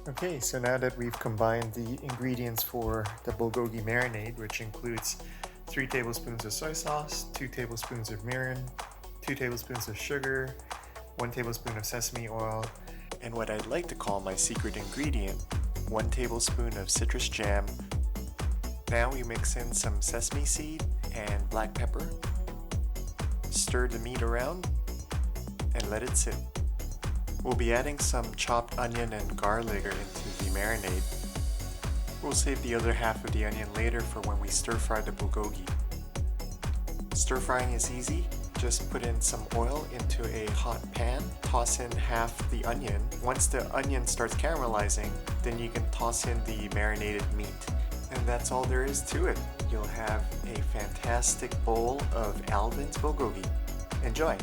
Okay, so now that we've combined the ingredients for the bulgogi marinade, which includes 3 tablespoons of soy sauce, 2 tablespoons of mirin, 2 tablespoons of sugar, 1 tablespoon of sesame oil, and what I'd like to call my secret ingredient, 1 tablespoon of citrus jam. Now we mix in some sesame seed and black pepper. Stir the meat around and let it sit. We'll be adding some chopped onion and garlic into the marinade. We'll save the other half of the onion later for when we stir fry the bulgogi. Stir frying is easy. Just put in some oil into a hot pan, toss in half the onion. Once the onion starts caramelizing, then you can toss in the marinated meat. And that's all there is to it. You'll have a fantastic bowl of Alvin's bulgogi. Enjoy!